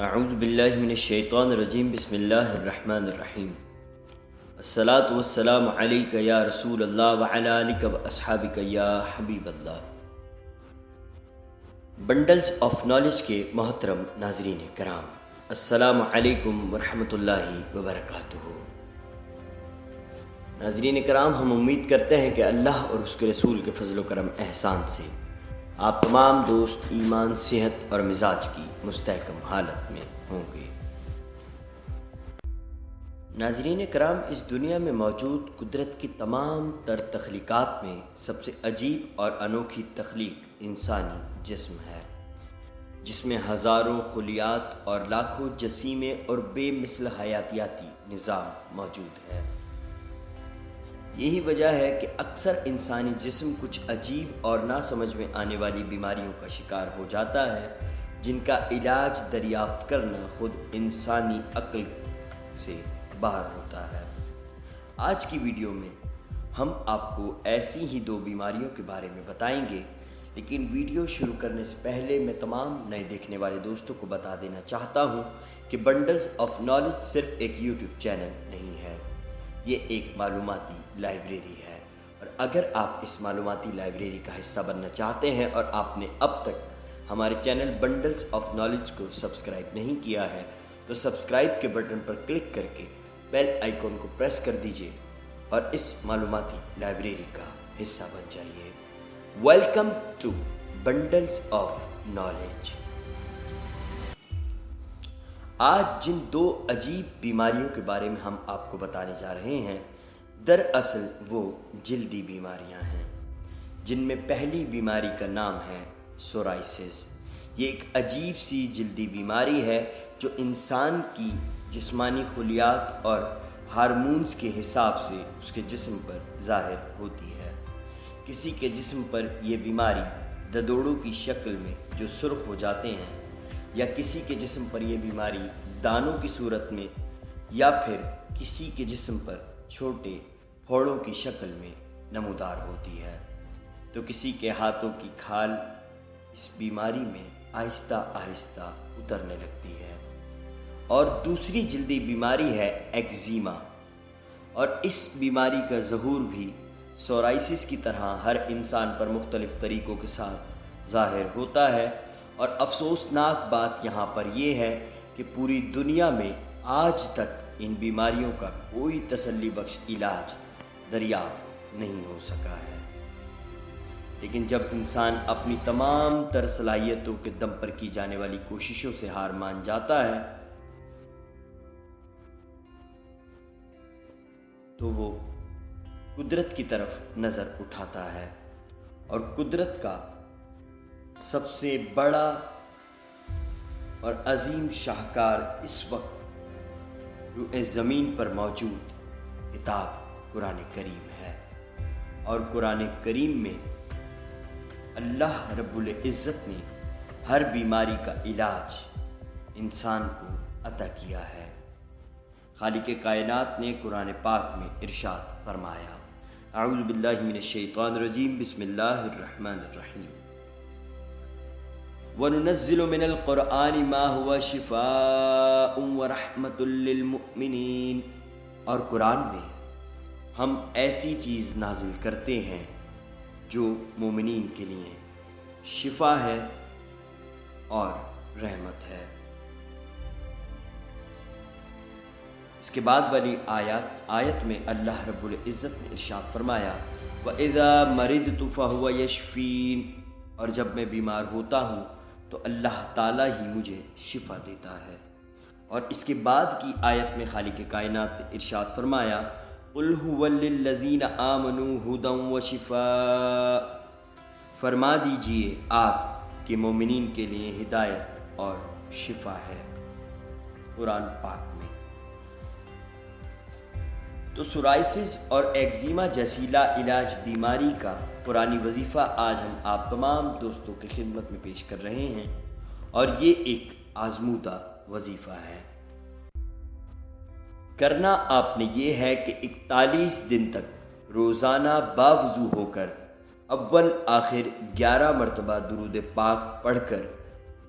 اعوذ باللہ من الشیطان الرجیم بسم اللہ الرحمن الرحیم الصلاۃ والسلام علیک یا رسول اللہ وعلی آلک واصحابک یا حبیب اللہ۔ بنڈلز آف نالج کے محترم ناظرین کرام، السلام علیکم ورحمۃ اللہ وبرکاتہ۔ ناظرین کرام، ہم امید کرتے ہیں کہ اللہ اور اس کے رسول کے فضل و کرم احسان سے آپ تمام دوست ایمان، صحت اور مزاج کی مستحکم حالت میں ہوں گے۔ ناظرین کرام، اس دنیا میں موجود قدرت کی تمام تر تخلیقات میں سب سے عجیب اور انوکھی تخلیق انسانی جسم ہے، جس میں ہزاروں خلیات اور لاکھوں جسیمے اور بے مثل حیاتیاتی نظام موجود ہے۔ یہی وجہ ہے کہ اکثر انسانی جسم کچھ عجیب اور نہ سمجھ میں آنے والی بیماریوں کا شکار ہو جاتا ہے، جن کا علاج دریافت کرنا خود انسانی عقل سے باہر ہوتا ہے۔ آج کی ویڈیو میں ہم آپ کو ایسی ہی دو بیماریوں کے بارے میں بتائیں گے، لیکن ویڈیو شروع کرنے سے پہلے میں تمام نئے دیکھنے والے دوستوں کو بتا دینا چاہتا ہوں کہ بنڈلز آف نالج صرف ایک یوٹیوب چینل نہیں ہے، یہ ایک معلوماتی لائبریری ہے، اور اگر آپ اس معلوماتی لائبریری کا حصہ بننا چاہتے ہیں اور آپ نے اب تک ہمارے چینل بنڈلز آف نالج کو سبسکرائب نہیں کیا ہے تو سبسکرائب کے بٹن پر کلک کر کے بیل آئیکن کو پریس کر دیجئے اور اس معلوماتی لائبریری کا حصہ بن جائیے۔ Welcome to bundles of knowledge. آج جن دو عجیب بیماریوں کے بارے میں ہم آپ کو بتانے جا رہے ہیں، دراصل وہ جلدی بیماریاں ہیں، جن میں پہلی بیماری کا نام ہے سورائسس۔ یہ ایک عجیب سی جلدی بیماری ہے جو انسان کی جسمانی خلیات اور ہارمونز کے حساب سے اس کے جسم پر ظاہر ہوتی ہے۔ کسی کے جسم پر یہ بیماری ددوڑوں کی شکل میں جو سرخ ہو جاتے ہیں، یا کسی کے جسم پر یہ بیماری دانوں کی صورت میں، یا پھر کسی کے جسم پر چھوٹے پھوڑوں کی شکل میں نمودار ہوتی ہے، تو کسی کے ہاتھوں کی کھال اس بیماری میں آہستہ آہستہ اترنے لگتی ہے۔ اور دوسری جلدی بیماری ہے ایگزیما، اور اس بیماری کا ظہور بھی سورائسس کی طرح ہر انسان پر مختلف طریقوں کے ساتھ ظاہر ہوتا ہے، اور افسوسناک بات یہاں پر یہ ہے کہ پوری دنیا میں آج تک ان بیماریوں کا کوئی تسلی بخش علاج دریافت نہیں ہو سکا ہے۔ لیکن جب انسان اپنی تمام تر صلاحیتوں کے دم پر کی جانے والی کوششوں سے ہار مان جاتا ہے تو وہ قدرت کی طرف نظر اٹھاتا ہے، اور قدرت کا سب سے بڑا اور عظیم شاہکار اس وقت روئے زمین پر موجود کتاب قرآن کریم ہے، اور قرآن کریم میں اللہ رب العزت نے ہر بیماری کا علاج انسان کو عطا کیا ہے۔ خالق کائنات نے قرآن پاک میں ارشاد فرمایا، اعوذ باللہ من الشیطان الرجیم بسم اللہ الرحمن الرحیم، وَنُنَزِّلُ مِنَ الْقُرْآنِ مَا هُوَ شِفَاءٌ وَرَحْمَةٌ لِّلْمُؤْمِنِينَ، اور قرآن میں ہم ایسی چیز نازل کرتے ہیں جو مومنین کے لیے شفا ہے اور رحمت ہے۔ اس کے بعد والی آیت میں اللہ رب العزت نے ارشاد فرمایا، وَإِذَا مَرِضْتُ فَهُوَ يَشْفِينِ، اور جب میں بیمار ہوتا ہوں تو اللہ تعالیٰ ہی مجھے شفا دیتا ہے۔ اور اس کے بعد کی آیت میں خالق کائنات نے ارشاد فرمایا، قُلْ هُوَ لِلَّذِينَ آمَنُوا هُدًى وَشِفَاءٌ، فرما دیجئے آپ کہ مومنین کے لیے ہدایت اور شفا ہے۔ قرآن پاک میں تو سورائسس اور ایگزیما جیسی لا علاج بیماری کا قرآنی وظیفہ آج ہم آپ تمام دوستوں کی خدمت میں پیش کر رہے ہیں، اور یہ ایک آزمودہ وظیفہ ہے۔ کرنا آپ نے یہ ہے کہ 41 دن تک روزانہ باوضو ہو کر اول آخر 11 مرتبہ درود پاک پڑھ کر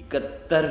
71